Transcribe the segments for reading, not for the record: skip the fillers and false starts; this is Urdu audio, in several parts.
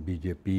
BJP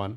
1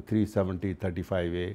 370, 35A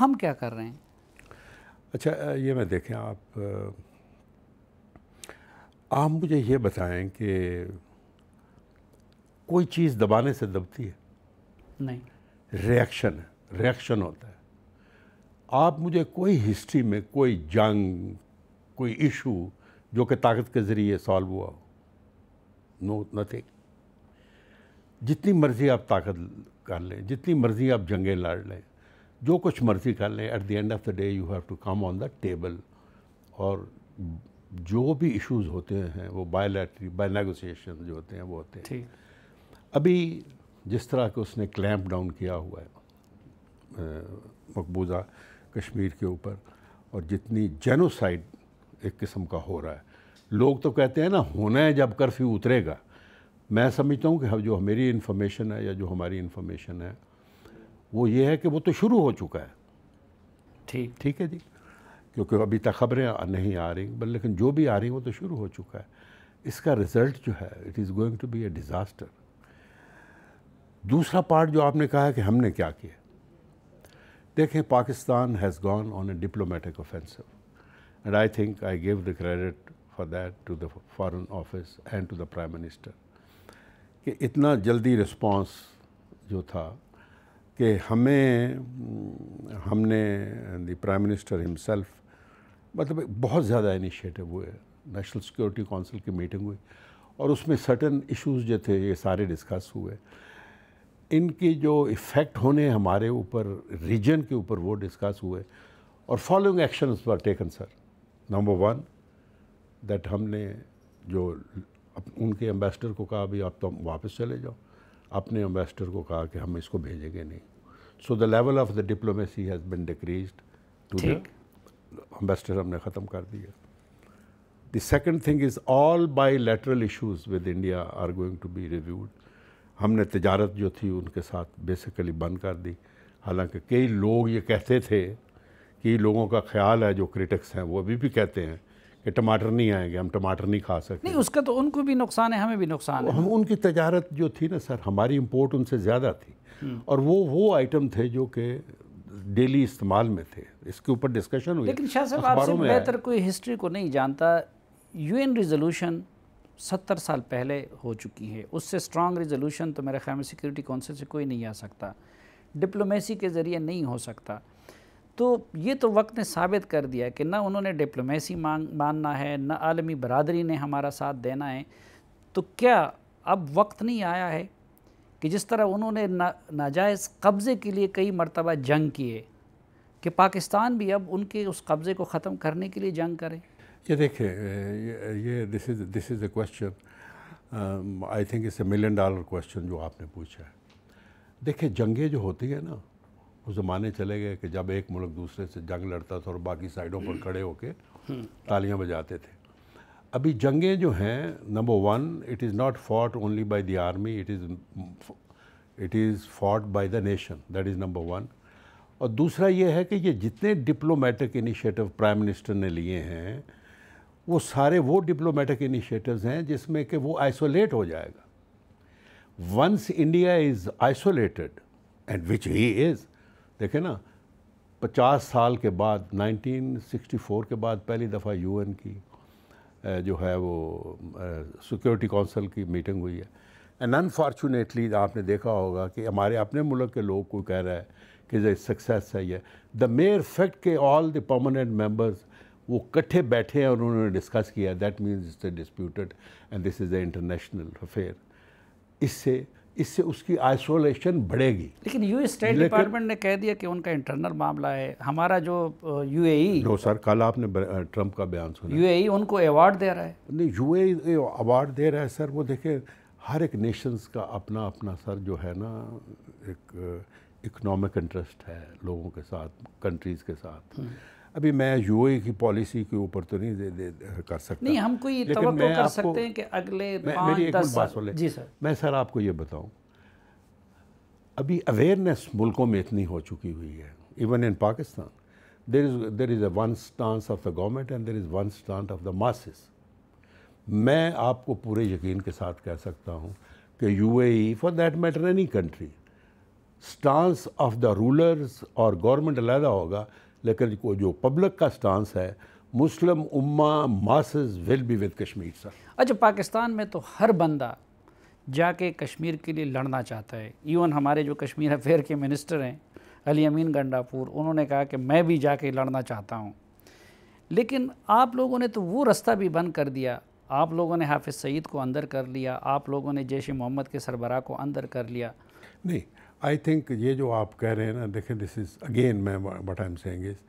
ہم کیا کر رہے ہیں؟ اچھا یہ میں دیکھیں آپ مجھے یہ بتائیں کہ کوئی چیز دبانے سے دبتی ہے؟ نہیں. ریئیکشن ہوتا ہے. آپ مجھے کوئی ہسٹری میں کوئی جنگ، کوئی ایشو جو کہ طاقت کے ذریعے سالو ہوا ہو؟ نو، نتھنگ. جتنی مرضی آپ طاقت کر لیں، جتنی مرضی آپ جنگیں لڑ لیں، جو کچھ مرضی کر لیں، at the end of the day you have to come on the table. اور جو بھی ایشوز ہوتے ہیں وہ بائی نیگوسیشن جو ہوتے ہیں وہ ہوتے ہیں. ابھی جس طرح کہ اس نے کلیمپ ڈاؤن کیا ہوا ہے مقبوضہ کشمیر کے اوپر، اور جتنی جینوسائڈ ایک قسم کا ہو رہا ہے، لوگ تو کہتے ہیں نا ہونا ہے جب کرفیو اترے گا. میں سمجھتا ہوں کہ جو میری انفارمیشن ہے یا جو ہماری انفارمیشن ہے وہ یہ ہے کہ وہ تو شروع ہو چکا ہے. ٹھیک ہے جی، کیونکہ ابھی تک خبریں نہیں آ رہی، لیکن جو بھی آ رہی ہیں وہ تو شروع ہو چکا ہے. اس کا رزلٹ جو ہے it is going to be a disaster. دوسرا پارٹ جو آپ نے کہا ہے کہ ہم نے کیا کیا، دیکھیں Pakistan has gone on a diplomatic offensive and I think I give the credit for that to the foreign office and to the prime minister کہ اتنا جلدی رسپانس جو تھا کہ ہم نے دی پرائم منسٹر ہمسیلف مطلب بہت زیادہ انیشیٹو ہوئے. نیشنل سیکورٹی کونسل کی میٹنگ ہوئی اور اس میں سرٹن ایشوز جو تھے یہ سارے ڈسکس ہوئے. ان کی جو ایفیکٹ ہونے ہمارے اوپر ریجن کے اوپر وہ ڈسکس ہوئے اور following actions were taken sir. Number 1 that ہم نے جو ان کے امبیسڈر کو کہا بھی آپ تو واپس چلے جاؤ، اپنے امبیسڈر کو کہا کہ ہم اس کو بھیجیں گے نہیں. So the level of the diplomacy has been decreased to the ambassador ہم نے ختم کر دیا. The second thing is all bilateral issues with India are going to be reviewed. ہم نے تجارت جو تھی ان کے ساتھ بیسیکلی بند کر دی. حالانکہ کئی لوگ یہ کہتے تھے، کئی لوگوں کا خیال ہے جو کرٹکس ہیں وہ ابھی بھی کہتے ہیں کہ ٹماٹر نہیں آئیں گے، ہم ٹماٹر نہیں کھا سکتے. نہیں، اس کا تو ان کو بھی نقصان ہے، ہمیں بھی نقصان ہے. ہم ان کی تجارت جو تھی نا سر، ہماری امپورٹ ان سے زیادہ تھی اور وہ آئٹم تھے جو کہ ڈیلی استعمال میں تھے. اس کے اوپر ڈسکشن ہوئی. لیکن شاہ صاحب آپ سے بہتر کوئی ہسٹری کو نہیں جانتا. یو این ریزولوشن 70 سال پہلے ہو چکی ہے، اس سے اسٹرانگ ریزولوشن تو میرے خیال میں سیکورٹی کونسل سے کوئی نہیں آ سکتا، ڈپلومیسی کے ذریعے نہیں ہو سکتا. تو یہ تو وقت نے ثابت کر دیا کہ نہ انہوں نے ڈپلومیسی ماننا ہے، نہ عالمی برادری نے ہمارا ساتھ دینا ہے. تو کیا اب وقت نہیں آیا ہے کہ جس طرح انہوں نے ناجائز قبضے کے لیے کئی مرتبہ جنگ کیے کہ پاکستان بھی اب ان کے اس قبضے کو ختم کرنے کے لیے جنگ کرے؟ یہ دیکھیں یہ this is a question I think it's a $1 million question جو آپ نے پوچھا ہے. دیکھیں جنگیں جو ہوتی ہیں نا، وہ زمانے چلے گئے کہ جب ایک ملک دوسرے سے جنگ لڑتا تھا اور باقی سائڈوں پر کھڑے ہو کے تالیاں بجاتے تھے. ابھی جنگیں جو ہیں، number 1 it is not fought only by the army, it is fought by the nation. That is number 1. اور دوسرا یہ ہے کہ یہ جتنے ڈپلومیٹک انیشیٹو پرائم منسٹر نے لیے ہیں وہ سارے وہ ڈپلومیٹک انیشیٹوز ہیں جس میں کہ وہ آئسولیٹ ہو جائے گا. Once India is isolated and which he is. دیکھیں نا 50 سال کے بعد 1964 کے بعد پہلی دفعہ یو این کی جو ہے وہ سیکورٹی کونسل کی میٹنگ ہوئی ہے. اینڈ انفارچونیٹلی آپ نے دیکھا ہوگا کہ ہمارے اپنے ملک کے لوگ کوئی کہہ رہا ہے کہ یہ سکسیس ہے. یہ دا میئر فیکٹ کہ آل دی پرماننٹ ممبرز وہ کٹھے بیٹھے ہیں اور انہوں نے ڈسکس کیا، that means it's a disputed and this is a international affair. اس سے اس کی آئسولیشن بڑھے گی. لیکن یو اسٹیٹ ڈپارٹمنٹ نے کہہ دیا کہ ان کا انٹرنل معاملہ ہے. ہمارا جو یو اے ای، نو سر، کل آپ نے ٹرمپ کا بیان سنا، یو اے ای ان کو ایوارڈ دے رہا ہے. نہیں، یو اے ای ایوارڈ دے رہا ہے سر. وہ دیکھیں ہر ایک نیشنز کا اپنا اپنا سر جو ہے نا ایک اکنامک انٹرسٹ ہے لوگوں کے ساتھ، کنٹریز کے ساتھ. ابھی میں یو اے کی پالیسی کے اوپر تو نہیں کر سکتا. نہیں، ہم کوئی توقع کر سکتے ہیں کہ اگلے 5-10 سال. جی سر. میں سر آپ کو یہ بتاؤں، ابھی اویئرنیس ملکوں میں اتنی ہو چکی ہوئی ہے، even in Pakistan there is a one stance of the government and there is one stance of the masses. میں آپ کو پورے یقین کے ساتھ کہہ سکتا ہوں کہ you a E for that matter any country stance of the rulers اور گورنمنٹ علیحدہ ہوگا، لیکن جو پبلک کا سٹانس ہے مسلم امہ masses will be with Kashmir sir. اچھا، پاکستان میں تو ہر بندہ جا کے کشمیر کے لیے لڑنا چاہتا ہے، ایون ہمارے جو کشمیر افیئر کے منسٹر ہیں علی امین گنڈاپور، انہوں نے کہا کہ میں بھی جا کے لڑنا چاہتا ہوں، لیکن آپ لوگوں نے تو وہ رستہ بھی بند کر دیا، آپ لوگوں نے حافظ سعید کو اندر کر لیا، آپ لوگوں نے جیش محمد کے سربراہ کو اندر کر لیا۔ نہیں، آئی تھنک یہ جو آپ کہہ رہے ہیں نا، دیکھیں دس از اگین میں what I am seeing is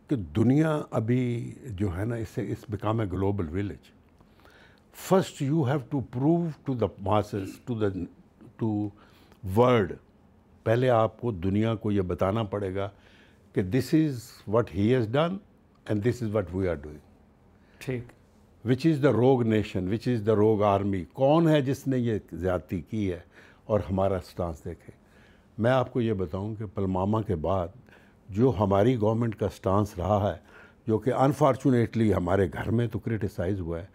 کہ دنیا ابھی جو ہے نا اس become a global village. First you have to prove to the masses to world, پہلے آپ کو دنیا کو یہ بتانا پڑے گا کہ this is what he has done and this is what we are doing. ٹھیک، وچ از دا روگ نیشن، وچ از دا روگ آرمی، کون ہے جس نے یہ زیادتی کی ہے، اور ہمارا سٹانس دیکھیں۔ میں آپ کو یہ بتاؤں کہ پلوامہ کے بعد جو ہماری گورنمنٹ کا سٹانس رہا ہے، جو کہ انفارچونیٹلی ہمارے گھر میں تو کرٹیسائز ہوا ہے،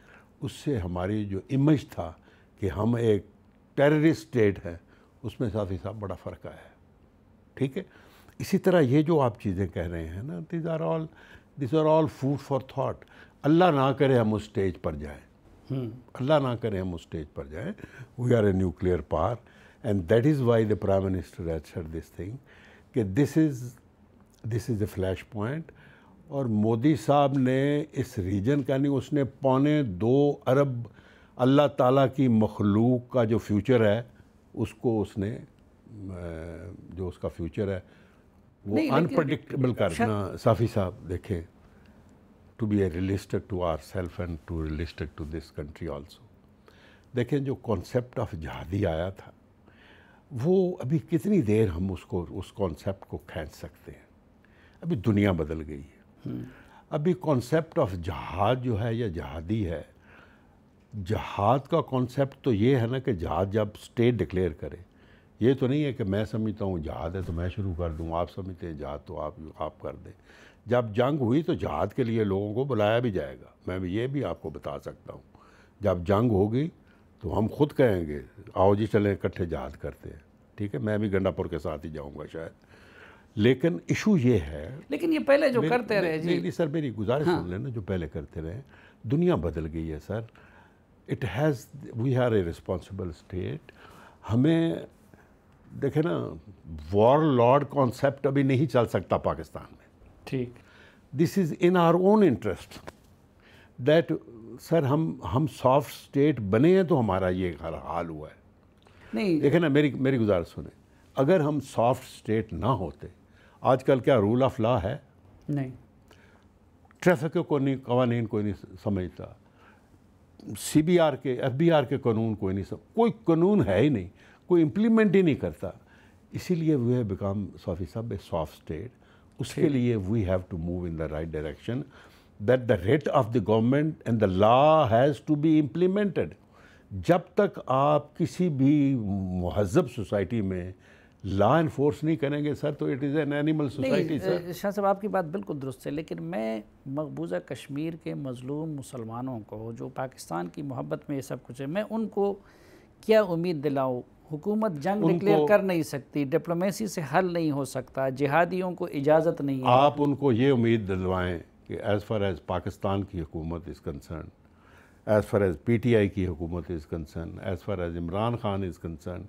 اس سے ہماری جو امیج تھا کہ ہم ایک ٹیررسٹ اسٹیٹ ہے، اس میں ساتھ ہی ساتھ بڑا فرق آیا ہے۔ ٹھیک ہے، اسی طرح یہ جو آپ چیزیں کہہ رہے ہیں نا، these are all food for thought. اللہ نہ کرے ہم اس اسٹیج پر جائیں، اللہ نہ کرے ہم اس اسٹیج پر جائیں، we are a nuclear power, and that is why the prime minister has said this thing کہ this is a flash point. اور مودی صاحب نے اس ریجن کا نہیں، اس نے 2.25 ارب اللہ تعالیٰ کی مخلوق کا جو فیوچر ہے، اس کو اس نے جو اس کا فیوچر ہے وہ انپریڈکٹیبل کرنا۔ صافی صاحب دیکھیں، to be a realistic to our self and to realistic to this country also, دیکھیں جو کانسیپٹ آف جہادی آیا تھا، وہ ابھی کتنی دیر ہم اس کانسیپٹ کو کھینچ سکتے ہیں؟ ابھی دنیا بدل گئی ہے۔ ابھی کانسیپٹ آف جہاد جو ہے یا جہادی ہے، جہاد کا کانسیپٹ تو یہ ہے نا کہ جہاد جب اسٹیٹ ڈکلیئر کرے، یہ تو نہیں ہے کہ میں سمجھتا ہوں جہاد ہے تو میں شروع کر دوں، آپ سمجھتے ہیں جہاد تو آپ کر دیں۔ جب جنگ ہوئی تو جہاد کے لیے لوگوں کو بلایا بھی جائے گا، میں یہ بھی آپ کو بتا سکتا ہوں۔ جب جنگ ہوگی تو ہم خود کہیں گے آؤ جی چلیں اکٹھے جہاد کرتے ہیں، ٹھیک ہے، میں بھی گنڈاپور کے ساتھ ہی جاؤں گا شاید۔ لیکن ایشو یہ ہے، لیکن یہ پہلے جو کرتے رہے جی، نہیں سر میری گزارش سن لینا، جو پہلے کرتے رہے، دنیا بدل گئی ہے sir. We are a responsible state. ہمیں دیکھیں نا، وار لارڈ کانسیپٹ ابھی نہیں چل سکتا پاکستان میں۔ ٹھیک، دس از ان our own interest that sir ہم سافٹ اسٹیٹ بنے ہیں تو ہمارا یہ حال ہوا ہے۔ نہیں دیکھیں نا، میری گزارش سنیں، اگر ہم سافٹ اسٹیٹ نہ ہوتے، آج کل کیا رول آف لا ہے؟ نہیں، ٹریفک کے قوانین کوئی نہیں سمجھتا، CBR کے FBR کے قانون کوئی نہیں کوئی قانون ہے ہی نہیں، کوئی امپلیمنٹ ہی نہیں کرتا۔ اسی لیے وی ہیو بیکم صافی صاحب اے سافٹ اسٹیٹ۔ اس کے لیے we have to move in the right direction that the rate of the government and the law has to be implemented. جب تک آپ کسی بھی مہذب سوسائٹی میں لا انفورس نہیں کریں گے سر، تو it is an animal society sir. Shah صاحب آپ کی بات بالکل درست ہے، لیکن میں مقبوضہ کشمیر کے مظلوم مسلمانوں کو جو پاکستان کی محبت میں یہ سب کچھ ہے، میں ان کو کیا امید دلاؤں؟ حکومت جنگ ڈکلیئر کر نہیں سکتی، ڈپلومیسی سے حل نہیں ہو سکتا، جہادیوں کو اجازت نہیں ہے۔ آپ ان کو یہ امید دلوائیں کہ ایز فار ایز پاکستان کی حکومت is concern, as far as PTI کی حکومت is concern, as far as Imran Khan is concern,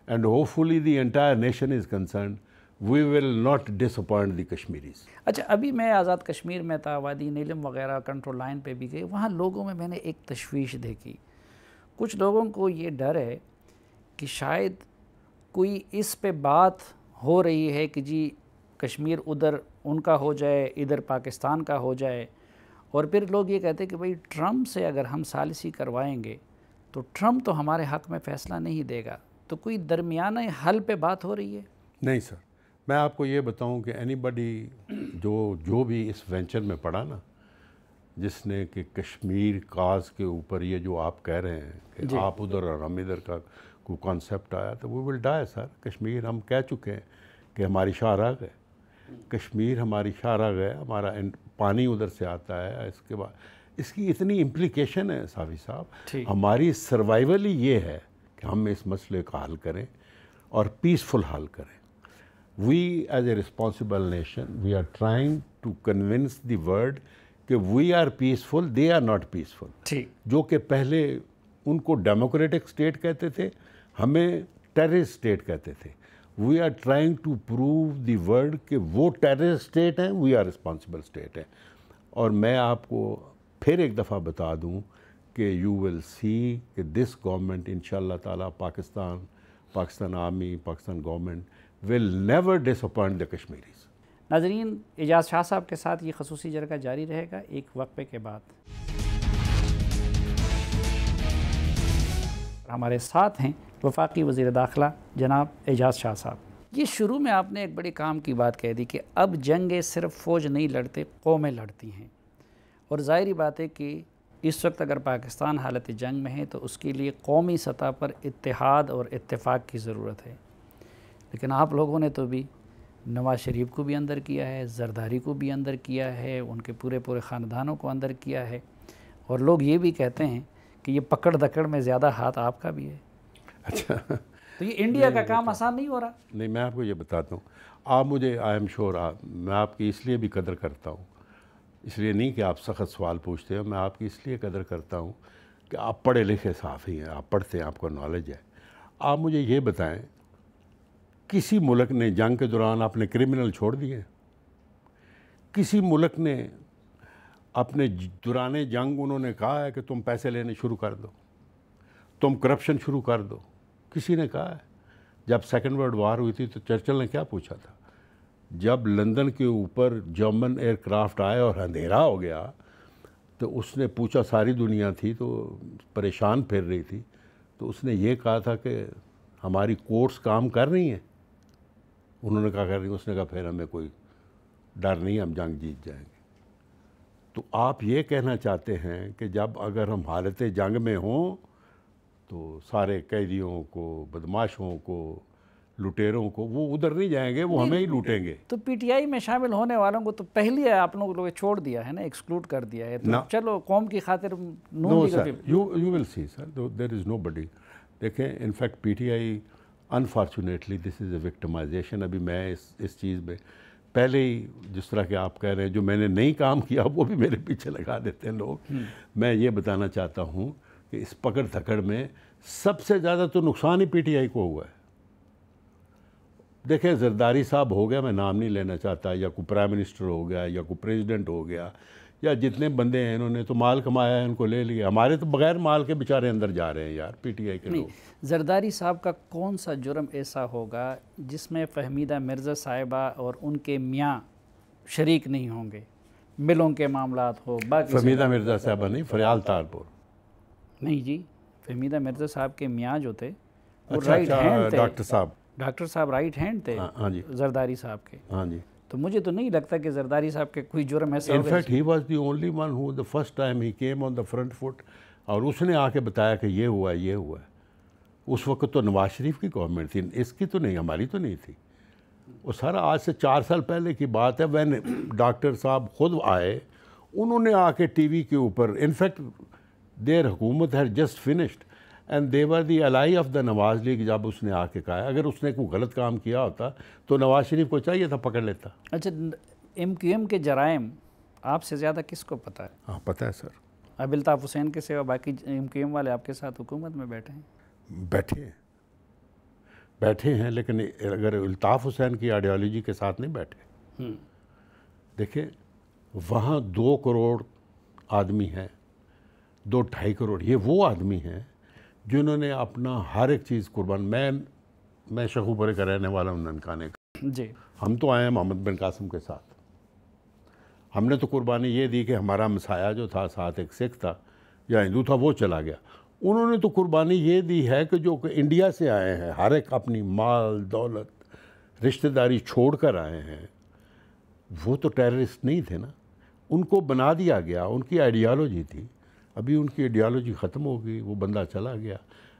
and hopefully the entire nation is concerned, we will not disappoint the Kashmiris۔ اچھا، ابھی میں آزاد کشمیر میں تھا، وادی نیلم وغیرہ کنٹرول لائن پہ بھی گئے، وہاں لوگوں میں نے ایک تشویش دیکھی۔ کچھ لوگوں کو یہ ڈر ہے کہ شاید کوئی اس پہ بات ہو رہی ہے کہ جی کشمیر ادھر ان کا ہو جائے، ادھر پاکستان کا ہو جائے، اور پھر لوگ یہ کہتے ہیں کہ بھئی ٹرمپ سے اگر ہم ثالثی کروائیں گے تو ٹرمپ تو ہمارے حق میں فیصلہ نہیں دے گا، تو کوئی درمیانہ حل پہ بات ہو رہی ہے؟ نہیں سر، میں آپ کو یہ بتاؤں کہ اینی بڈی جو بھی اس وینچر میں پڑا نا، جس نے کہ کشمیر کاز کے اوپر یہ جو آپ کہہ رہے ہیں کہ آپ ادھر اور ہم ادھر کا کوئی کانسیپٹ آیا، تو وی ول ڈائی سر۔ کشمیر ہم کہہ چکے ہیں کہ ہماری شاہراہ ہے، کشمیر ہماری شاہراہ ہے، ہمارا پانی ادھر سے آتا ہے۔ اس کے بعد اس کی اتنی امپلیکیشن ہے صافی صاحب، ہماری سروائیول ہی یہ ہے کہ ہم اس مسئلے کا حل کریں اور پیسفل حل کریں۔ We as a responsible nation we are trying to convince the world کہ we are peaceful, they are not peaceful. ٹھیک. جو کہ پہلے ان کو ڈیموکریٹک اسٹیٹ کہتے تھے، ہمیں ٹیررسٹ اسٹیٹ کہتے تھے. We are trying to prove the world کہ وہ ٹیررسٹ اسٹیٹ ہیں، وی آر رسپانسبل اسٹیٹ ہیں. اور میں آپ کو پھر ایک دفعہ بتا دوں کہ یو ول سی کہ دس گورنمنٹ ان شاء اللہ تعالیٰ Pakistan army, Pakistan government will never disappoint the Kashmiris. ناظرین، اعجاز شاہ صاحب کے ساتھ یہ خصوصی جرگہ جاری رہے گا ایک وقفے کے بعد. ہمارے ساتھ ہیں وفاقی وزیر داخلہ جناب اعجاز شاہ صاحب. یہ شروع میں آپ نے ایک بڑے کام کی بات کہہ دی کہ اب جنگیں صرف فوج نہیں لڑتے، قومیں لڑتی ہیں. اور ظاہری بات ہے کہ اس وقت اگر پاکستان حالت جنگ میں ہے تو اس کے لیے قومی سطح پر اتحاد اور اتفاق کی ضرورت ہے. لیکن آپ لوگوں نے تو بھی نواز شریف کو بھی اندر کیا ہے، زرداری کو بھی اندر کیا ہے، ان کے پورے خاندانوں کو اندر کیا ہے. اور لوگ یہ بھی کہتے ہیں کہ یہ پکڑ دکڑ میں زیادہ ہاتھ آپ کا بھی ہے. اچھا، تو یہ انڈیا کا کام آسان نہیں ہو رہا. نہیں، میں آپ کو یہ بتاتا ہوں. آپ مجھے آئی ایم شور میں آپ کی اس لیے بھی قدر کرتا ہوں، اس لیے نہیں کہ آپ سخت سوال پوچھتے ہو، میں آپ کی اس لیے قدر کرتا ہوں کہ آپ پڑھے لکھے صحافی ہیں، آپ پڑھتے ہیں، آپ کو نالج ہے. آپ مجھے یہ بتائیں، کسی ملک نے جنگ کے دوران اپنے کرمنل چھوڑ دیے؟ کسی ملک نے اپنے دوران جنگ انہوں نے کہا ہے کہ تم پیسے لینے شروع کر دو، تم کرپشن شروع کر دو؟ کسی نے کہا ہے؟ جب سیکنڈ ورلڈ وار ہوئی تھی تو چرچل نے کیا پوچھا تھا؟ جب لندن کے اوپر جرمن ایئر کرافٹ آئے اور اندھیرا ہو گیا تو اس نے پوچھا، ساری دنیا تھی تو پریشان پھر رہی تھی، تو اس نے یہ کہا تھا کہ ہماری کورٹس کام کر رہی ہیں؟ انہوں نے کہا کر رہی ہیں. اس نے کہا پھر ہمیں کوئی ڈر نہیں، ہم جنگ جیت جائیں گے. تو آپ یہ کہنا چاہتے ہیں کہ جب اگر ہم حالت جنگ میں ہوں تو سارے قیدیوں کو، بدماشوں کو، لٹیروں کو، وہ ادھر نہیں جائیں گے، وہ ہمیں ہی لوٹیں گے. تو پی ٹی آئی میں شامل ہونے والوں کو تو پہلے آپ لوگوں نے چھوڑ دیا ہے نا، ایکسکلوڈ کر دیا ہے. تو چلو قوم کی خاطر نو سر، یو ول سی سر، دیر از نو بڈی. دیکھیں، in fact P T I unfortunately this is a victimization. ابھی میں اس چیز میں پہلے ہی جس طرح کہ آپ کہہ رہے ہیں، جو میں نے نہیں کام کیا وہ بھی میرے پیچھے لگا دیتے ہیں لوگ. میں یہ بتانا چاہتا ہوں کہ اس پکڑ دھکڑ میں سب سے زیادہ تو نقصان ہی پی ٹی آئی کو ہوا ہے. دیکھیں، زرداری صاحب ہو گیا، میں نام نہیں لینا چاہتا، یا کوئی پرائم منسٹر ہو گیا، یا کوئی پریزیڈنٹ ہو گیا، یا جتنے بندے ہیں انہوں نے تو مال کمایا ہے، ان کو لے لیا. ہمارے تو بغیر مال کے بیچارے اندر جا رہے ہیں یار، پی ٹی آئی کے لوگ. زرداری صاحب کا کون سا جرم ایسا ہوگا جس میں فہمیدہ مرزا صاحبہ اور ان کے میاں شریک نہیں ہوں گے؟ ملوں کے معاملات ہو، باقی فہمیدہ مرزا صاحبہ نہیں، فریال تارپور. نہیں جی، فہمیدہ مرزا صاحب کے میاں جو تھے وہ اچھا رائٹ ہینڈ تھے. ڈاکٹر صاحب رائٹ ہینڈ تھے ہاں جی، زرداری صاحب کے. ہاں جی. تو مجھے تو نہیں لگتا کہ زرداری صاحب کے کوئی جرم ایسا in fact he was the only one who the first time he came on the front foot, اور اس نے آ کے بتایا کہ یہ ہوا ہے، یہ ہوا ہے. اس وقت تو نواز شریف کی گورنمنٹ تھی، اس کی تو نہیں، ہماری تو نہیں تھی. وہ سارا آج سے 4 سال پہلے کی بات ہے. وین ڈاکٹر صاحب خود آئے، انہوں نے آ کے ٹی وی کے اوپر، انفیکٹ دیر حکومت ہے just finished and they were the ally of the Nawaz League. جب اس نے آ کے کہا اگر اس نے کوئی غلط کام کیا ہوتا تو نواز شریف کو چاہیے تھا پکڑ لیتا. اچھا، ایم کیو ایم کے جرائم آپ سے زیادہ کس کو پتہ ہے؟ ہاں پتہ ہے سر. اب الطاف حسین کے سوا باقی ایم کیو ایم والے آپ کے ساتھ حکومت میں بیٹھے ہیں؟ بیٹھے ہیں، لیکن اگر الطاف حسین کی آئیڈیالوجی کے ساتھ نہیں بیٹھے. دیکھیں، وہاں 2 کروڑ آدمی ہیں، 2-2.5 کروڑ، یہ وہ آدمی ہیں جنہوں نے اپنا ہر ایک چیز قربان. میں شیخوپورے کا رہنے والا ہوں، ننکانے کا. جی. ہم تو آئے ہیں محمد بن قاسم کے ساتھ. ہم نے تو قربانی یہ دی کہ ہمارا مسایہ جو تھا ساتھ ایک سکھ تھا یا ہندو تھا، وہ چلا گیا. انہوں نے تو قربانی یہ دی ہے کہ جو کہ انڈیا سے آئے ہیں، ہر ایک اپنی مال دولت رشتہ داری چھوڑ کر آئے ہیں. وہ تو ٹیررسٹ نہیں تھے نا، ان کو بنا دیا گیا، ان کی آئیڈیالوجی تھی. ابھی ان کی آئیڈیالوجی ختم ہو گئی، وہ بندہ چلا گیا.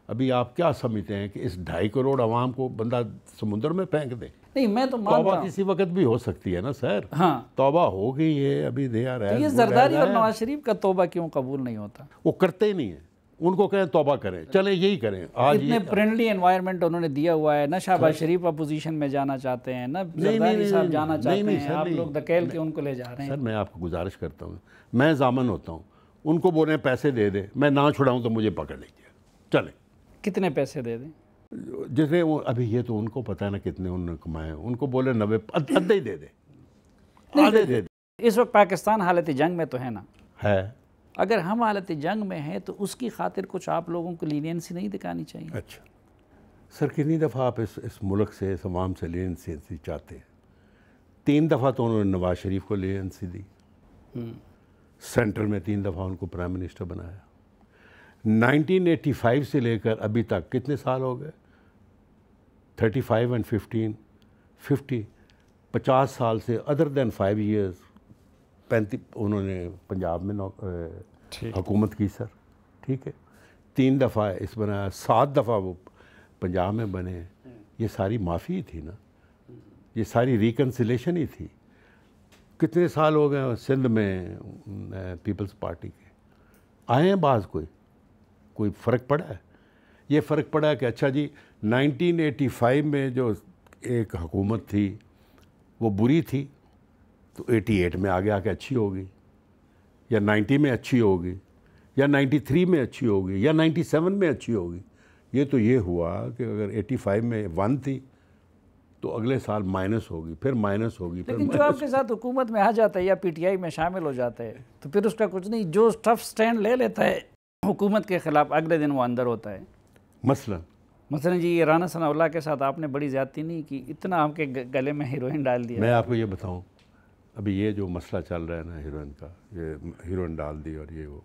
ابھی آپ کیا سمجھتے ہیں کہ اس 2.5 کروڑ عوام کو بندہ سمندر میں پھینک دے؟ نہیں، میں تو مانتا ہوں توبہ کسی وقت بھی ہو سکتی ہے نا سر. ہاں، توبہ ہو گئی ہے، ابھی دے آ رہا ہے. یہ زرداری اور نواز شریف کا توبہ کیوں قبول نہیں ہوتا؟ وہ کرتے ہی نہیں ہیں. ان کو کہیں توبہ کریں، چلیں یہی کریں. آج اتنے فرینڈلی انوائرمنٹ انہوں نے دیا ہوا ہے. نہ شہباز شریف اپوزیشن میں جانا چاہتے ہیں، نہ زرداری صاحب جانا چاہتے ہیں، آپ لوگ دھکیل کے ان کو لے جا رہے ہیں. سر میں آپ کو گزارش کرتا ہوں، میں ضامن ہوتا ہوں، ان کو بولیں پیسے دے دیں، میں نہ چھڑاؤں تو مجھے پکڑ لیجیے. چلیں کتنے پیسے دے دیں؟ جتنے ابھی یہ تو ان کو پتہ ہے نا کتنے انہوں نے کمائے، ان کو بولے 90 آدھے ہی دے دیں، آدھے دے دیں. اس وقت پاکستان حالت جنگ میں تو ہے نا. ہے. اگر ہم حالت جنگ میں ہیں تو اس کی خاطر کچھ آپ لوگوں کو لینینسی نہیں دکھانی چاہیے؟ اچھا سر، کتنی دفعہ آپ اس ملک سے، اس عوام سے لینینسی چاہتے ہیں؟ 3 دفعہ تو انہوں نے نواز شریف کو لینینسی دی، سینٹر میں 3 دفعہ ان کو پرائم منسٹر بنایا. 1985 سے لے کر ابھی تک کتنے سال ہو گئے؟ 35 and 15 50 50 سال سے ادر دین 5 ایئرز 35 انہوں نے پنجاب میں حکومت کی سر. ٹھیک ہے، 3 دفعہ اس بنایا، 7 دفعہ وہ پنجاب میں بنے. یہ ساری معافی تھی نا، یہ ساری ریکنسلیشن ہی تھی. کتنے سال ہو گئے سندھ میں پیپلز پارٹی کے آئے ہیں بعض؟ کوئی فرق پڑا ہے؟ یہ فرق پڑا ہے کہ اچھا جی 1985 میں جو ایک حکومت تھی وہ بری تھی تو 88 میں آگے آ کے اچھی ہوگی، یا 90 میں اچھی ہوگی، یا 93 میں اچھی ہوگی، یا 97 میں اچھی ہوگی. یہ تو یہ ہوا کہ اگر 85 میں 1 تھی تو اگلے سال مائنس ہوگی، پھر مائنس ہوگی. لیکن جو آپ کے ساتھ حکومت میں آ جاتا ہے یا پی ٹی آئی میں شامل ہو جاتا ہے تو پھر اس کا کچھ نہیں، جو ٹف سٹینڈ لے لیتا ہے حکومت کے خلاف اگلے دن وہ اندر ہوتا ہے. مثلا جی یہ رانا ثناء اللہ کے ساتھ آپ نے بڑی زیادتی نہیں کی، اتنا آپ کے گلے میں ہیروئن ڈال دیا. میں آپ کو یہ بتاؤں، ابھی یہ جو مسئلہ چل رہا ہے نا ہیروئن کا، یہ ہیروئن ڈال دی اور یہ وہ،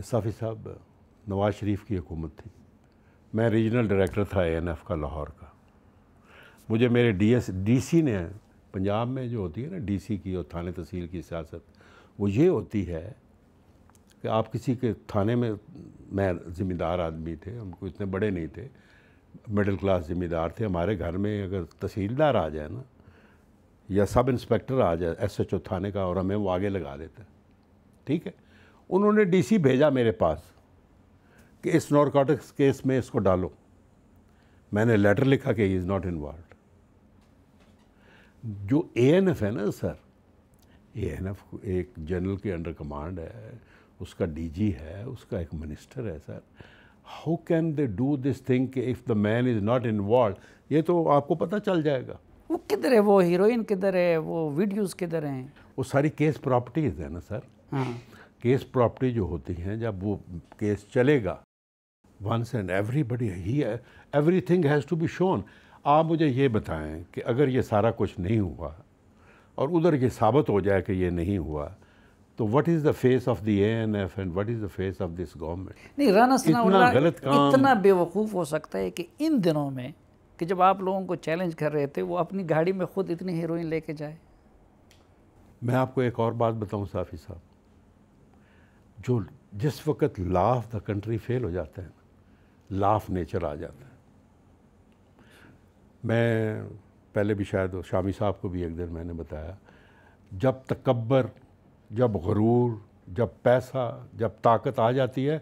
صافی صاحب نواز شریف کی حکومت تھی، میں ریجنل ڈائریکٹر تھا ANF کا لاہور کا. مجھے میرے ڈی سی نے، پنجاب میں جو ہوتی ہے نا ڈی سی کی اور تھانے تحصیل کی سیاست، وہ یہ ہوتی ہے کہ آپ کسی کے تھانے میں ذمہ دار آدمی تھے، ہم کو اتنے بڑے نہیں تھے، مڈل کلاس ذمہ دار تھے. ہمارے گھر میں اگر تحصیلدار آ جائے نا یا سب انسپیکٹر آ جائے SHO تھانے کا، اور ہمیں وہ آگے لگا دیتے. ٹھیک ہے، انہوں نے ڈی سی بھیجا میرے پاس کہ اس نارکوٹکس کیس میں اس کو ڈالو. میں نے لیٹر لکھا کہ ہی از ناٹ انوالوڈ. جو ANF ہے نا سر، ANF ایک جنرل کے انڈر کمانڈ ہے، اس کا DG ہے، اس کا ایک منسٹر ہے sir. How can they do this thing کہ if the man is not involved? یہ تو آپ کو پتہ چل جائے گا. وہ کدھر ہے، وہ ہیروئن کدھر ہے، وہ ویڈیوز کدھر ہیں؟ وہ ساری کیس پراپرٹیز ہیں نا سر. کیس پراپرٹی جو ہوتی ہیں، جب وہ کیس چلے گا once and everybody everything has to be shown. آپ مجھے یہ بتائیں کہ اگر یہ سارا کچھ نہیں ہوا اور ادھر یہ ثابت ہو جائے کہ یہ نہیں ہوا تو what is the face of the ANF and what is the face of this government? نہیں، رانا ثناء اللہ غلط کام اتنا بے وقوف ہو سکتا ہے کہ ان دنوں میں کہ جب آپ لوگوں کو چیلنج کر رہے تھے وہ اپنی گاڑی میں خود اتنی ہیروئن لے کے جائے. میں آپ کو ایک اور بات بتاؤں صافی صاحب، جو جس وقت لا آف دا کنٹری فیل ہو جاتا ہے، لا آف نیچر آ جاتا ہے. میں پہلے بھی شاید شامی صاحب کو بھی ایک دن میں نے بتایا، جب تکبر، جب غرور، جب پیسہ، جب طاقت آ جاتی ہے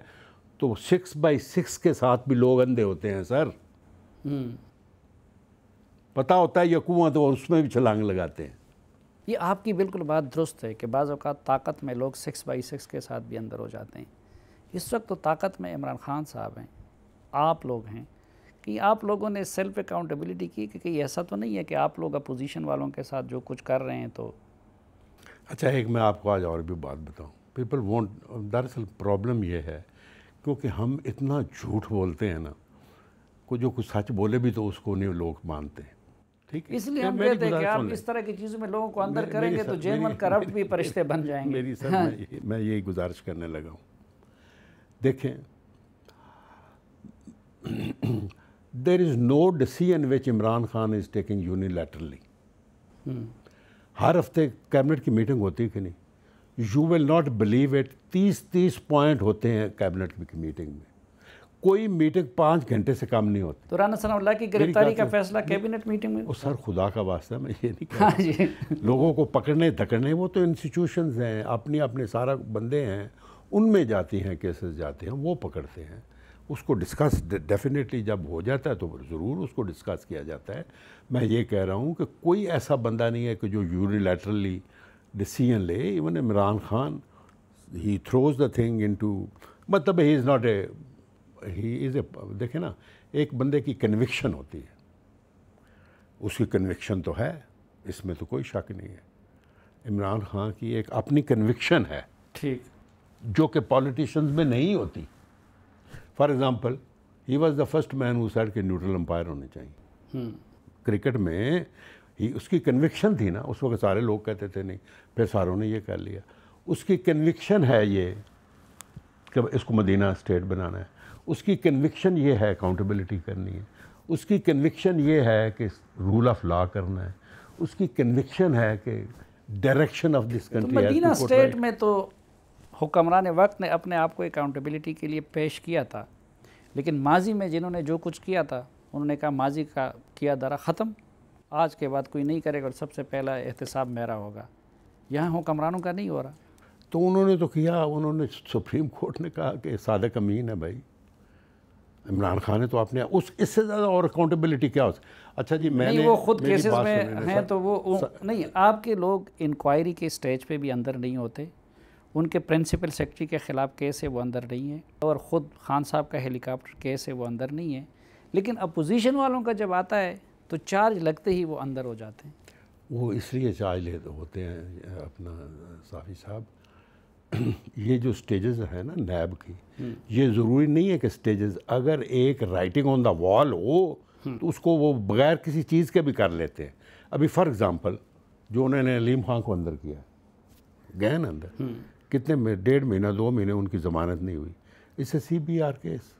تو 6x6 کے ساتھ بھی لوگ اندھے ہوتے ہیں سر. پتہ ہوتا ہے یہ کنواں تو اس میں بھی چھلانگ لگاتے ہیں. یہ آپ کی بالکل بات درست ہے کہ بعض اوقات طاقت میں لوگ 6x6 کے ساتھ بھی اندر ہو جاتے ہیں. اس وقت تو طاقت میں عمران خان صاحب ہیں، آپ لوگ ہیں، کہ آپ لوگوں نے سیلف اکاؤنٹیبلٹی کی کہ ایسا تو نہیں ہے کہ آپ لوگ اپوزیشن والوں کے ساتھ جو کچھ کر رہے ہیں تو. اچھا ایک میں آپ کو آج اور بھی بات بتاؤں. پیپل وانٹ، دراصل پرابلم یہ ہے کیونکہ ہم اتنا جھوٹ بولتے ہیں نا، کو جو کچھ سچ بولے بھی تو اس کو نہیں لوگ مانتے ہیں. ٹھیک ہے، اس لیے ہم کہتے ہیں کہ آپ اس طرح کی چیزوں میں لوگوں کو اندر کریں گے تو جینون کرپٹ بھی فرشتے بن جائیں گے. میری سر میں یہی گزارش کرنے لگا ہوں. دیکھیں، there is no decision which Imran Khan is taking unilaterally. ہر ہفتے کیبنٹ کی میٹنگ ہوتی ہے کہ نہیں؟ You will not believe it, 30 point ہوتے ہیں کیبنٹ کی میٹنگ میں. کوئی میٹنگ 5 گھنٹے سے کم نہیں ہوتی. تو رانا ثناء اللہ کی گرفتاری کا فیصلہ کیبنٹ میٹنگ میں؟ وہ سر خدا کا واسطہ میں یہ نہیں کہتا. لوگوں کو پکڑنے دھکڑنے وہ تو انسٹیٹیوشنز ہیں، اپنے سارا بندے ہیں، ان میں جاتی ہیں کیسز جاتے ہیں وہ پکڑتے ہیں. اس کو ڈسکس ڈیفینیٹلی جب ہو جاتا ہے تو ضرور اس کو ڈسکس کیا جاتا ہے. میں یہ کہہ رہا ہوں کہ کوئی ایسا بندہ نہیں ہے کہ جو یونیلیٹرلی ڈیسیژن لے. Even Imran Khan he throws the thing into, مطلب ہی از ناٹ اے, ہی از اے, دیکھیں نا ایک بندے کی کنوکشن ہوتی ہے, اس کی کنوکشن تو ہے, اس میں تو کوئی شک نہیں ہے. عمران خان کی ایک اپنی کنوکشن ہے ٹھیک, جو کہ پالیٹیشنز میں نہیں ہوتی. For example he was the first man who said کہ نیوٹرل امپائر ہونے چاہیے. کرکٹ میں اس کی کنوکشن تھی نا, اس وقت سارے لوگ کہتے تھے نہیں, پھر ساروں نے یہ کہہ لیا. اس کی کنوکشن ہے یہ کہ اس کو مدینہ اسٹیٹ بنانا ہے. اس کی کنوکشن یہ ہے اکاؤنٹیبلٹی کرنی ہے. اس کی کنوکشن یہ ہے کہ رول آف لا کرنا ہے. اس کی کنوکشن ہے کہ direction of this country. Medina state میں تو حکمران وقت نے اپنے آپ کو اکاؤنٹیبلٹی کے لیے پیش کیا تھا, لیکن ماضی میں جنہوں نے جو کچھ کیا تھا انہوں نے کہا ماضی کا کیا درا ختم, آج کے بعد کوئی نہیں کرے گا اور سب سے پہلا احتساب میرا ہوگا. یہاں حکمرانوں کا نہیں ہو رہا. تو انہوں نے تو کیا, انہوں نے سپریم کورٹ نے کہا کہ صادق امین ہے بھائی. عمران خان نے تو اپنے اس سے زیادہ اور اکاؤنٹیبلٹی کیا ہو. اچھا جی میں نہیں, وہ خود کیسز میں ہیں تو وہ نہیں, آپ کے لوگ انکوائری کے سٹیج پہ بھی اندر نہیں ہوتے. ان کے پرنسپل سیکرٹری کے خلاف کیس ہے وہ اندر نہیں ہے, اور خود خان صاحب کا ہیلی کاپٹر کیس ہے وہ اندر نہیں ہے. لیکن اپوزیشن والوں کا جب آتا ہے تو چارج لگتے ہی وہ اندر ہو جاتے ہیں. وہ اس لیے چارج ہوتے ہیں اپنا صافی صاحب. یہ جو سٹیجز ہیں نا نیب کی, یہ ضروری نہیں ہے کہ سٹیجز, اگر ایک رائٹنگ آن دا وال ہو تو اس کو وہ بغیر کسی چیز کے بھی کر لیتے ہیں. ابھی فار ایگزامپل جو انہوں نے علیم خان کو اندر کیا, گئے نا اندر, کتنے 1.5 مہینہ 2 مہینے ان کی ضمانت نہیں ہوئی. اس سے CBR کیس.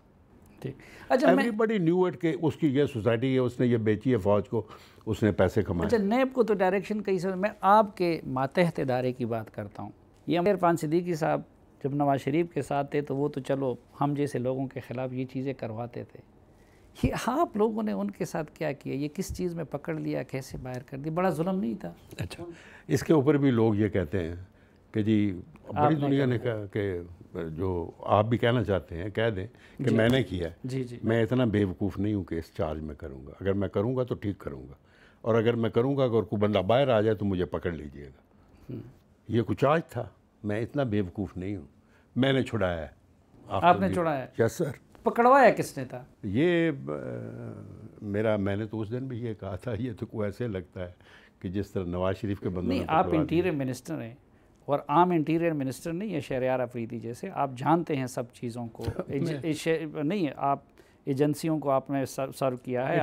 اچھا, ایوری بڈی نیو اٹ کہ اس کی یہ سوسائٹی ہے, اس نے یہ بیچی ہے فوج کو, اس نے پیسے کمائے. اچھا, نیب کو تو ڈائریکشن کئی سے, میں آپ کے ماتحت ادارے کی بات کرتا ہوں. یہ عرفان صدیقی صاحب جب نواز شریف کے ساتھ تھے تو وہ تو چلو ہم جیسے لوگوں کے خلاف یہ چیزیں کرواتے تھے. یہ آپ لوگوں نے ان کے ساتھ کیا کیا, یہ کس چیز میں پکڑ لیا, کیسے باہر کر دی؟ بڑا ظلم نہیں تھا؟ اچھا, اس کے اوپر بھی لوگ یہ کہتے ہیں کہ جی بڑی دنیا نے کہا کہ جو آپ بھی کہنا چاہتے ہیں کہہ دیں کہ میں نے کیا ہے. جی جی, میں اتنا بیوقوف نہیں ہوں کہ اس چارج میں کروں گا. اگر میں کروں گا تو ٹھیک کروں گا, اور اگر میں کروں گا اگر کوئی بندہ باہر آ جائے تو مجھے پکڑ لیجئے گا. یہ کچھ چارج تھا, میں اتنا بیوقوف نہیں ہوں. میں نے چھڑایا ہے. آپ نے چھڑایا؟ یس سر. پکڑوایا کس نے تھا؟ یہ میں نے تو اس دن بھی یہ کہا تھا, یہ تو کوئی ایسے لگتا ہے کہ جس طرح نواز شریف کے بندوں نے. نہیں, آپ انٹیریئر منسٹر ہیں اور عام انٹیریئر منسٹر نہیں ہے شہریار افریدی جیسے, آپ جانتے ہیں سب چیزوں کو. نہیں, آپ ایجنسیوں کو آپ نے سرو کیا ہے.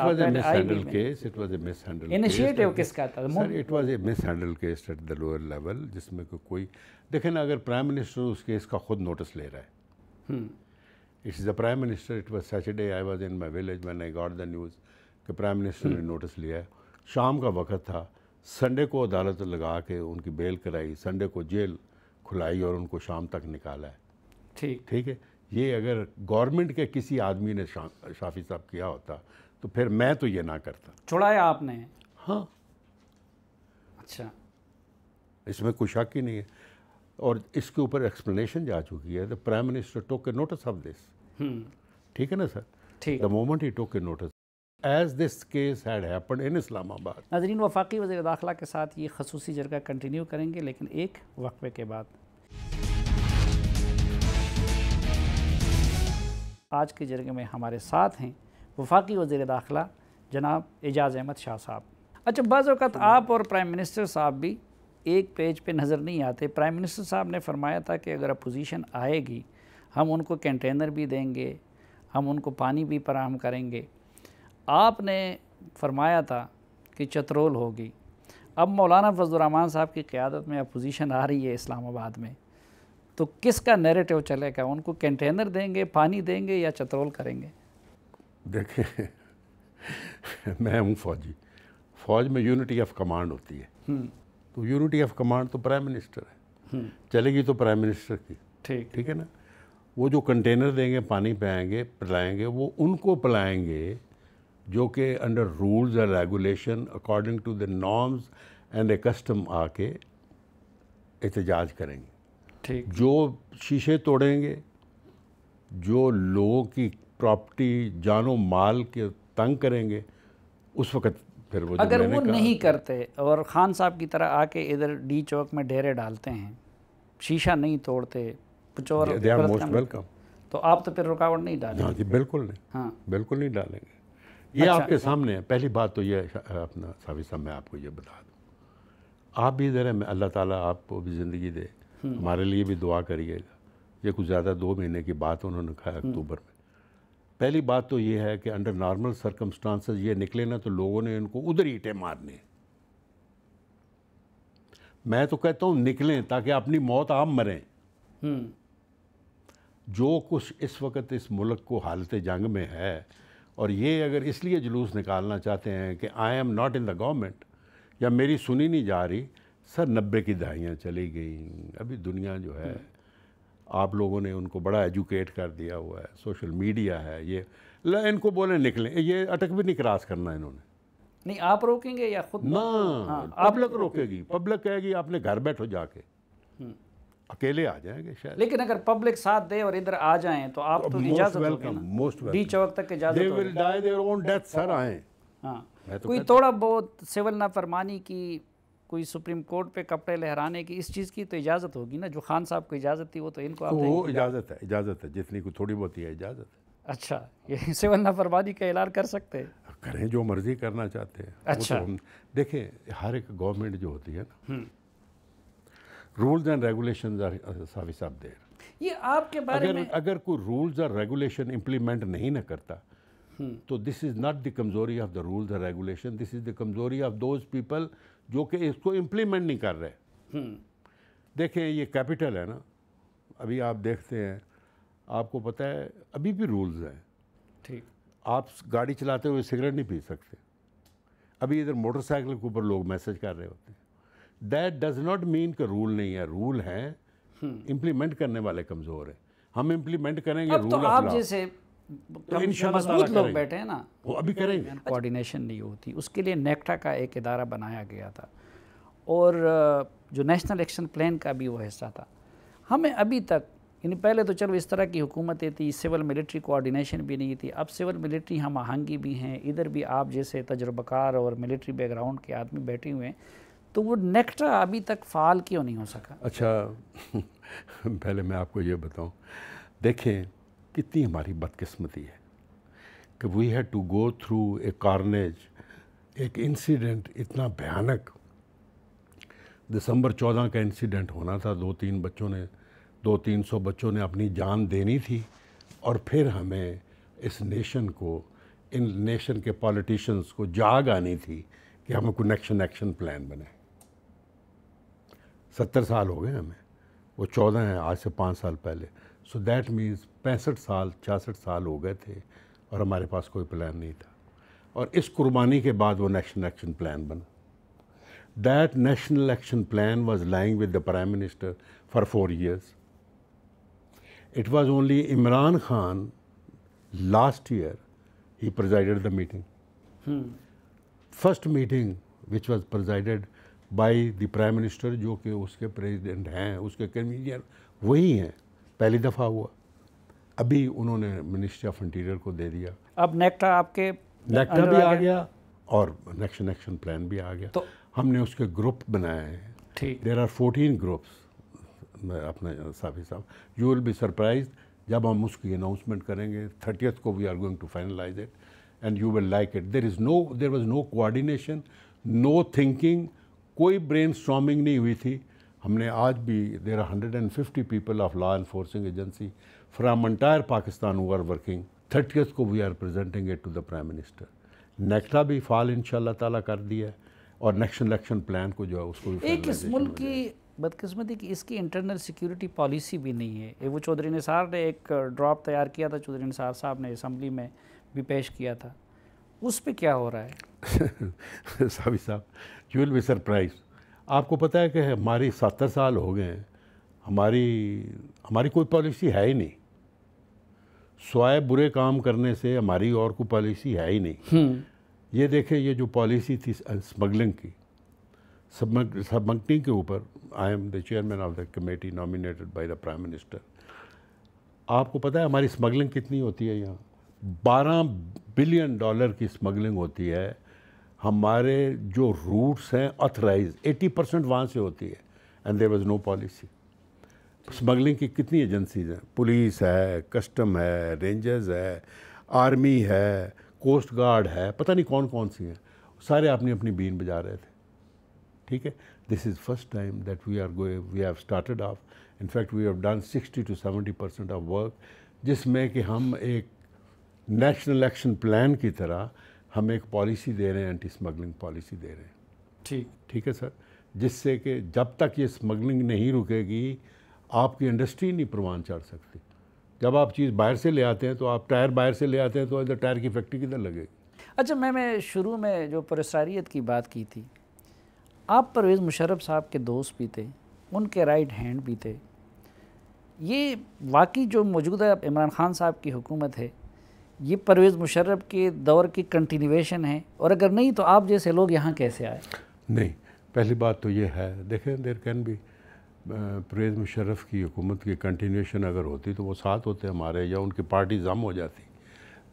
انیشیٹو کس کا تھا؟ Sir it was a mishandle case at the lower level, جس میں کوئی دیکھیں نا, اگر پرائم منسٹر اس کیس کا خود نوٹس لے رہا ہے. It's the prime minister. It was Saturday, I was in my village when I got the news کہ پرائم منسٹر نے نوٹس لیا ہے. شام کا وقت تھا, سنڈے کو عدالت لگا کے ان کی بیل کرائی, سنڈے کو جیل کھلائی اور ان کو شام تک نکالا ہے. ٹھیک ہے. یہ اگر گورنمنٹ کے کسی آدمی نے شافی صاحب کیا ہوتا تو پھر میں تو یہ نہ کرتا. چھڑایا آپ نے؟ ہاں. اچھا, اس میں کوئی شک ہی نہیں ہے, اور اس کے اوپر ایکسپلینیشن جا چکی ہے. دا پرائم منسٹر ٹوک اے نوٹس آف دس. ٹھیک ہے نا سر؟ دا moment he took a notice as this case had happened in Islamabad. ناظرین, وفاقی وزیر داخلہ کے ساتھ یہ خصوصی جرگہ کنٹینیو کریں گے, لیکن ایک وقفے کے بعد. آج کے جرگے میں ہمارے ساتھ ہیں وفاقی وزیر داخلہ جناب اعجاز احمد شاہ صاحب. اچھا, بعض اوقات آپ اور پرائم منسٹر صاحب بھی ایک پیج پہ نظر نہیں آتے. پرائم منسٹر صاحب نے فرمایا تھا کہ اگر اپوزیشن آئے گی ہم ان کو کنٹینر بھی دیں گے, ہم ان کو پانی بھی فراہم کریں گے. آپ نے فرمایا تھا کہ چترول ہوگی. اب مولانا فضل الرحمان صاحب کی قیادت میں اپوزیشن آ رہی ہے اسلام آباد میں, تو کس کا نیریٹو چلے گا؟ ان کو کنٹینر دیں گے, پانی دیں گے, یا چترول کریں گے؟ دیکھیں, میں ہوں فوجی. فوج میں یونٹی آف کمانڈ ہوتی ہے, تو یونٹی آف کمانڈ تو پرائم منسٹر ہے, چلے گی تو پرائم منسٹر کی. ٹھیک ہے نا. وہ جو کنٹینر دیں گے, پانی پلائیں گے, وہ ان کو پلائیں گے جو کہ انڈر رولز اور regulation according to the norms and a custom آ کے احتجاج کریں گے. ٹھیک. جو شیشے توڑیں گے، جو لوگوں کی پراپرٹی جان و مال کے تنگ کریں گے، اس وقت پھر وہ اگر وہ نہیں کرتے اور خان صاحب کی طرح آ کے ادھر ڈی چوک میں ڈیرے ڈالتے ہیں، شیشہ نہیں توڑتے، چور تو آپ تو پھر رکاوٹ نہیں ڈالیں؟ ہاں جی بالکل نہیں. ہاں بالکل نہیں ڈالیں گے. یہ آپ کے سامنے ہے. پہلی بات تو یہ اپنا صافی صاحب میں آپ کو یہ بتا دوں، آپ بھی ادھر ہیں، اللہ تعالیٰ آپ کو بھی زندگی دے، ہمارے لیے بھی دعا کریے گا. یہ کچھ زیادہ 2 مہینے کی بات انہوں نے کہا اکتوبر میں. پہلی بات تو یہ ہے کہ انڈر نارمل سرکمسٹانسز یہ نکلے نا تو لوگوں نے ان کو ادھر اینٹیں مارنے. میں تو کہتا ہوں نکلیں تاکہ اپنی موت آپ مریں. جو کچھ اس وقت اس ملک کو حالت جنگ میں ہے، اور یہ اگر اس لیے جلوس نکالنا چاہتے ہیں کہ I am not in the government یا میری سنی نہیں جا رہی، سر 90 کی دہائیاں چلی گئیں. ابھی دنیا جو ہے آپ لوگوں نے ان کو بڑا ایجوکیٹ کر دیا ہوا ہے، سوشل میڈیا ہے. یہ ان کو بولیں نکلیں، یہ اٹک بھی نہیں کراس کرنا انہوں نے. نہیں آپ روکیں گے یا خود؟ نہ پبلک روکے گی. پبلک کہے گی اپنے گھر بیٹھو جا کے، اکیلے آ جائیں گے شاید. لیکن اگر پبلک ساتھ دے اور ادھر آ جائیں تو آپ تو اجازت ہوگی نا، ڈی چوک تک اجازت ہوگی. They will die their own death سر آئیں. ہاں کوئی تھوڑا بہت سول نافرمانی کی، کوئی سپریم کورٹ پہ کپڑے لہرانے کی، اس چیز کی تو اجازت ہوگی نا. جو خان صاحب کو اجازت تھی وہ تو ان کو آپ دیں گے. وہ اجازت ہے جتنی کوئی تھوڑی بہت ہے اجازت ہے. اچھا یہ سول نافرمانی کا اعلان کر سکتے ہیں؟ کریں جو مرضی کرنا چاہتے ہیں. اچھا دیکھیں ہر ایک گورنمنٹ جو ہوتی ہے نا، رولز اینڈ ریگولیشنز صافی صاحب دیر. یہ آپ کے بارے میں اگر کوئی رولز اور ریگولیشن امپلیمنٹ نہیں نہ کرتا تو دس از ناٹ دی کمزوری آف دا رولز اور ریگولیشن، دس از دی کمزوری آف دوز پیپل جو کہ اس کو امپلیمنٹ نہیں کر رہے. دیکھیں یہ کیپٹل ہے نا، ابھی آپ دیکھتے ہیں، آپ کو پتہ ہے ابھی بھی رولز ہیں. ٹھیک. آپ گاڑی چلاتے ہوئے سگریٹ نہیں پی سکتے. ابھی ادھر موٹر سائیکل کے اوپر لوگ میسج کر رہے ہوتے ہیں. دیٹ ڈز ناٹ مین کہ رول نہیں ہے. رول ہیں، امپلیمنٹ کرنے والے کمزور ہیں. ہم امپلیمنٹ کریں گے رول آپ جیسے مضبوط لوگ بیٹھے ہیں نا، وہ ابھی کریں گے. کوارڈینیشن نہیں ہوتی، اس کے لیے نیکٹا کا ایک ادارہ بنایا گیا تھا، اور جو نیشنل ایکشن پلان کا بھی وہ حصہ تھا. ہمیں ابھی تک، یعنی پہلے تو چلو اس طرح کی حکومتیں تھی، سول ملٹری کوارڈینیشن بھی نہیں تھی. اب سول ملٹری ہم آہنگی بھی ہیں، ادھر بھی آپ جیسے تجربہ کار اور ملٹری بیک گراؤنڈ کے آدمی بیٹھے ہوئے ہیں، تو وہ نیکٹا ابھی تک فعال کیوں نہیں ہو سکا؟ اچھا پہلے میں آپ کو یہ بتاؤں، دیکھیں کتنی ہماری بدقسمتی ہے کہ we had to go through a carnage, ایک انسیڈنٹ اتنا بھیانک. دسمبر 14 کا انسیڈنٹ ہونا تھا، 200-300 بچوں نے اپنی جان دینی تھی، اور پھر ہمیں اس نیشن کو، ان نیشن کے پالیٹیشنز کو جاگ آنی تھی کہ ہمیں کوئی ایکشن پلان بنے. 70 سال ہو گئے ہمیں، وہ 14 ہیں آج سے 5 سال پہلے. سو دیٹ مینز 65 سال ہو گئے تھے اور ہمارے پاس کوئی پلان نہیں تھا. اور اس قربانی کے بعد وہ نیشنل ایکشن پلان بنا. That national action plan was lying with the prime minister for 4 years. It was only Imran Khan last year he presided the meeting. First meeting which was presided by the Prime Minister جو کہ اس کے پریزیڈنٹ ہیں، اس کے کنوینر وہی ہیں. پہلی دفعہ ہوا. ابھی انہوں نے منسٹری آف انٹیریئر کو دے دیا. اب نیکٹا آپ کے نیکٹا بھی آ گیا اور نیشنل ایکشن پلان بھی آ گیا. تو ہم نے اس کے گروپ بنائے ہیں. ٹھیک. There are 14 groups. اپنا صافی صاحب یو ول بی سرپرائز جب ہم اس کی اناؤنسمنٹ کریں گے. 30th کو we are going to finalise it and you will like it. There was no coordination, no thinking, کوئی برین اسٹارمنگ نہیں ہوئی تھی. ہم نے آج بھی there are 150 people of law enforcing agency from entire Pakistan who are working. 30th کو we are presenting it to the prime minister. NACTA بھی فعال ان شاء اللہ تعالیٰ کر دیا ہے، اور نیشنل ایکشن پلان کو جو ہے اس کو بھی. ایک اس ملک کی بدقسمتی کہ اس کی انٹرنل سیکیورٹی پالیسی بھی نہیں ہے. وہ چودھری نثار نے ایک ڈراپ تیار کیا تھا، چودھری نثار صاحب نے اسمبلی میں بھی پیش کیا تھا. اس پہ کیا ہو رہا ہے؟ صافی صاحب یو ول بی سرپرائز. آپ کو پتہ ہے کہ ہماری 70 سال ہو گئے ہیں، ہماری کوئی پالیسی ہے ہی نہیں. سوائے برے کام کرنے سے ہماری اور کوئی پالیسی ہے ہی نہیں. یہ دیکھیں، یہ جو پالیسی تھی اسمگلنگ کی، سمگلنگ کے اوپر I am the chairman of the committee nominated by the prime minister. آپ کو پتہ ہے ہماری اسمگلنگ کتنی ہوتی ہے یہاں؟ $12 بلین کی اسمگلنگ ہوتی ہے. ہمارے جو روٹس ہیں آتھرائز 80% وہاں سے ہوتی ہے and there was know policy. Smuggling کی کتنی ایجنسیز ہیں؟ پولیس ہے, کسٹم ہے, رینجرز ہے, آرمی ہے, کوسٹ گارڈ ہے, پتہ نہیں کون کون سی ہیں. سارے اپنی اپنی بین بجا رہے تھے. ٹھیک ہے, this is first time that we have started off. In fact we have done 60 to 70% of work, جس میں کہ ہم ایک نیشنل ایکشن پلان کی طرح ہم ایک پالیسی دے رہے ہیں, اینٹی اسمگلنگ پالیسی دے رہے ہیں. ٹھیک ہے سر, جس سے کہ جب تک یہ اسمگلنگ نہیں رکے گی آپ کی انڈسٹری نہیں پروان چڑھ سکتی. جب آپ چیز باہر سے لے آتے ہیں تو آپ ٹائر باہر سے لے آتے ہیں تو ادھر ٹائر کی فیکٹری کدھر لگے گی؟ اچھا, میں شروع میں جو پراسراریت کی بات کی تھی, آپ پرویز مشرف صاحب کے دوست بھی تھے, ان کے رائٹ ہینڈ بھی تھے. یہ واقعی جو موجودہ عمران خان صاحب کی حکومت ہے یہ پرویز مشرف کے دور کی کنٹینیویشن ہے, اور اگر نہیں تو آپ جیسے لوگ یہاں کیسے آئے؟ نہیں, پہلی بات تو یہ ہے, دیکھیں دیر کین بھی پرویز مشرف کی حکومت کی کنٹینیوشن اگر ہوتی تو وہ ساتھ ہوتے ہمارے, یا ان کی پارٹی ضم ہو جاتی.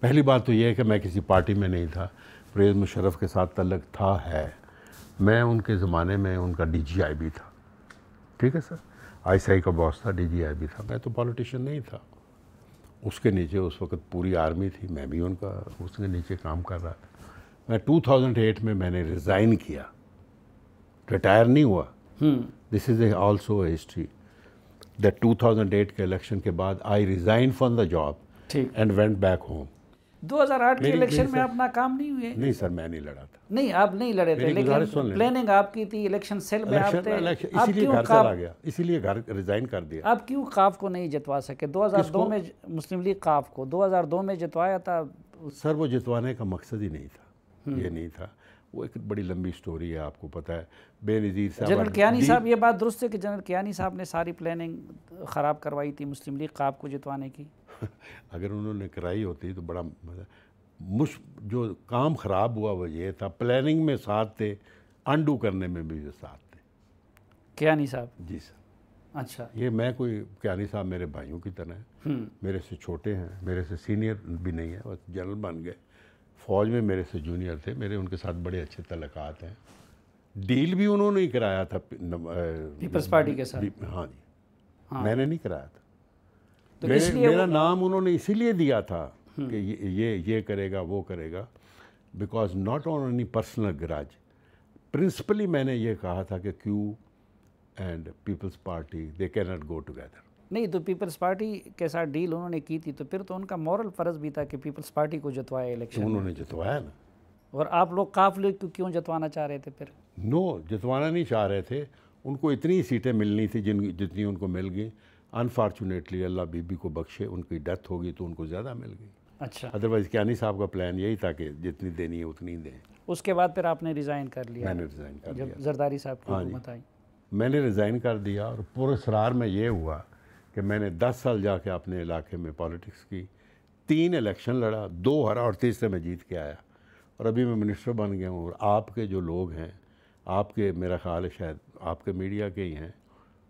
پہلی بات تو یہ ہے کہ میں کسی پارٹی میں نہیں تھا. پرویز مشرف کے ساتھ تعلق تھا ہے, میں ان کے زمانے میں ان کا ڈی جی آئی بھی تھا. ٹھیک ہے سر, آئی سی آئی کا باس تھا, ڈی جی آئی بھی تھا. میں تو پولیٹیشین نہیں تھا. اس کے نیچے اس وقت پوری آرمی تھی, میں بھی ان کا اس کے نیچے کام کر رہا تھا. میں 2008 میں نے ریزائن کیا, ریٹائر نہیں ہوا. This is also a history that 2008 کے الیکشن کے بعد I resign from the job and went back home. 2008 کے الیکشن میں آپ ناکام نہیں ہوئے؟ نہیں سر, میں نہیں لڑا تھا. نہیں, آپ نہیں لڑے تھے, لیکن پلاننگ آپ کی تھی, الیکشن سیل میں آپ تھے. اسی لیے گھر چلا گیا, اسی لیے گھر ریزائن کر دیا. آپ کیوں قاف کو نہیں جتوا سکے؟ 2002 میں مسلم لیگ قاف کو 2002 میں جتوایا تھا. سر وہ جتوانے کا مقصد ہی نہیں تھا, یہ نہیں تھا. وہ ایک بڑی لمبی سٹوری ہے, آپ کو پتہ ہے. بے نظیر صاحب, جنرل کیانی صاحب, یہ بات درست ہے کہ جنرل کیانی صاحب نے ساری پلاننگ خراب کروائی تھی مسلم لیگ قاف کو جتوانے کی؟ اگر انہوں نے کرائی ہوتی تو بڑا جو کام خراب ہوا وہ یہ تھا, پلاننگ میں ساتھ تھے, انڈو کرنے میں بھی ساتھ تھے. کیانی صاحب؟ جی سر. اچھا, یہ میں کوئی کیانی صاحب میرے بھائیوں کی طرح ہیں, میرے سے چھوٹے ہیں, میرے سے سینئر بھی نہیں ہیں, بس جنرل بن گئے. فوج میں میرے سے جونیئر تھے, میرے ان کے ساتھ بڑے اچھے تعلقات ہیں. ڈیل بھی انہوں نے ہی کرایا تھا پیپلز پارٹی کے ساتھ. ہاں جی, میں نے نہیں کرایا تھا. تو اس لیے میرا نام انہوں نے اسی لیے دیا تھا کہ یہ کرے گا, وہ کرے گا, because not on any personal grudge. Principally میں نے یہ کہا تھا کہ Q and Peoples Party they can not go together. نہیں, تو پیپلز پارٹی کے ساتھ ڈیل انہوں نے کی تھی, تو پھر تو ان کا مورل فرض بھی تھا کہ پیپلز پارٹی کو جتوائے الیکشن. انہوں نے جتوایا نا. اور آپ لوگ قاف لیگ کو کیوں جتوانا چاہ رہے تھے پھر؟ نو, جتوانا نہیں چاہ رہے تھے. ان کو اتنی سیٹیں ملنی تھی جتنی ان کو مل گئی. انفارچونیٹلی اللہ بی بی کو بخشے, ان کی ڈیتھ ہو گئی تو ان کو زیادہ مل گئی. اچھا, ادروائز کیانی صاحب کا پلان یہی تھا کہ جتنی دینی ہے اتنی دیں. اس کے بعد پھر آپ نے ریزائن کر لیا؟ میں نے ریزائن کر دیا. جب زرداری صاحب کی حکومت آئی میں نے ریزائن کر دیا, اور پورے اسرار میں یہ ہوا کہ میں نے 10 سال جا کے اپنے علاقے میں پالیٹکس کی. 3 الیکشن لڑا, 2 ہرا اور تیسرے میں جیت کے آیا, اور ابھی میں منسٹر بن گیا ہوں. اور آپ کے جو لوگ ہیں, آپ کے, میرا خیال ہے شاید آپ کے میڈیا کے ہی ہیں,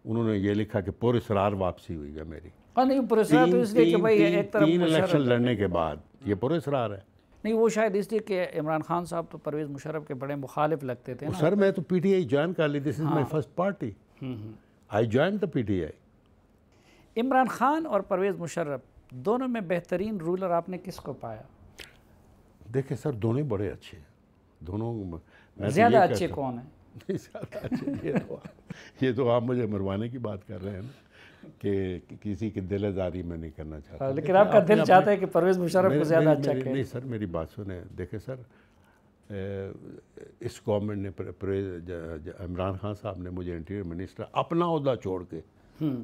انہوں نے یہ لکھا کہ پورے اسرار واپسی ہوئی ہے میری. نہیں, پرسرار تو اس لیے کہ بھائی ایک طرف 3 الیکشن لڑنے کے بعد یہ پورے اسرار ہے. نہیں, وہ شاید اس لیے کہ عمران خان صاحب تو پرویز مشرف کے بڑے مخالف لگتے تھے نا. سر میں تو پی ٹی آئی جوائن کر لی. This is my first party. I join the P T I. Imran Khan اور پرویز مشرف دونوں میں بہترین رولر آپ نے کس کو پایا؟ دیکھیں سر, دونوں بڑے اچھے ہیں. دونوں زیادہ اچھے کون ہیں؟ زیادہ اچھے یہ تو آپ مجھے مروانے کی بات کر رہے ہیں نا, کہ کسی کی دل آزاری میں نہیں کرنا چاہتا. لیکن آپ کا دل چاہتا ہے کہ پرویز مشرف کو زیادہ اچھا کہے. نہیں سر, میری بات سنیں. دیکھیں سر, اس گورنمنٹ نے, عمران خان صاحب نے مجھے انٹیریئر منسٹر اپنا عہدہ چھوڑ کے,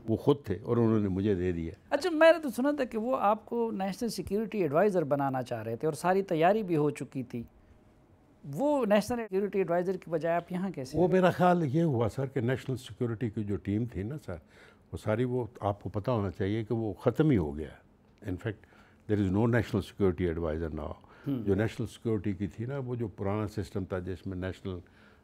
وہ خود تھے اور انہوں نے مجھے دے دیا. اچھا, میں نے تو سنا تھا کہ وہ آپ کو نیشنل سیکیورٹی ایڈوائزر بنانا چاہ رہے تھے اور ساری تیاری بھی ہو چکی تھی. وہ نیشنل سیکیورٹی ایڈوائزر کی بجائے آپ یہاں کیسے؟ وہ میرا خیال یہ ہوا سر کہ نیشنل سیکیورٹی کی جو ٹیم تھی نا سر, وہ ساری, وہ آپ کو پتہ ہونا چاہیے کہ وہ ختم ہی ہو گیا. انفیکٹ دیر از نو نیشنل سیکیورٹی ایڈوائزر ناؤ. جو نیشنل سیکیورٹی کی تھی نا, وہ جو پرانا سسٹم تھا جس میں نیشنل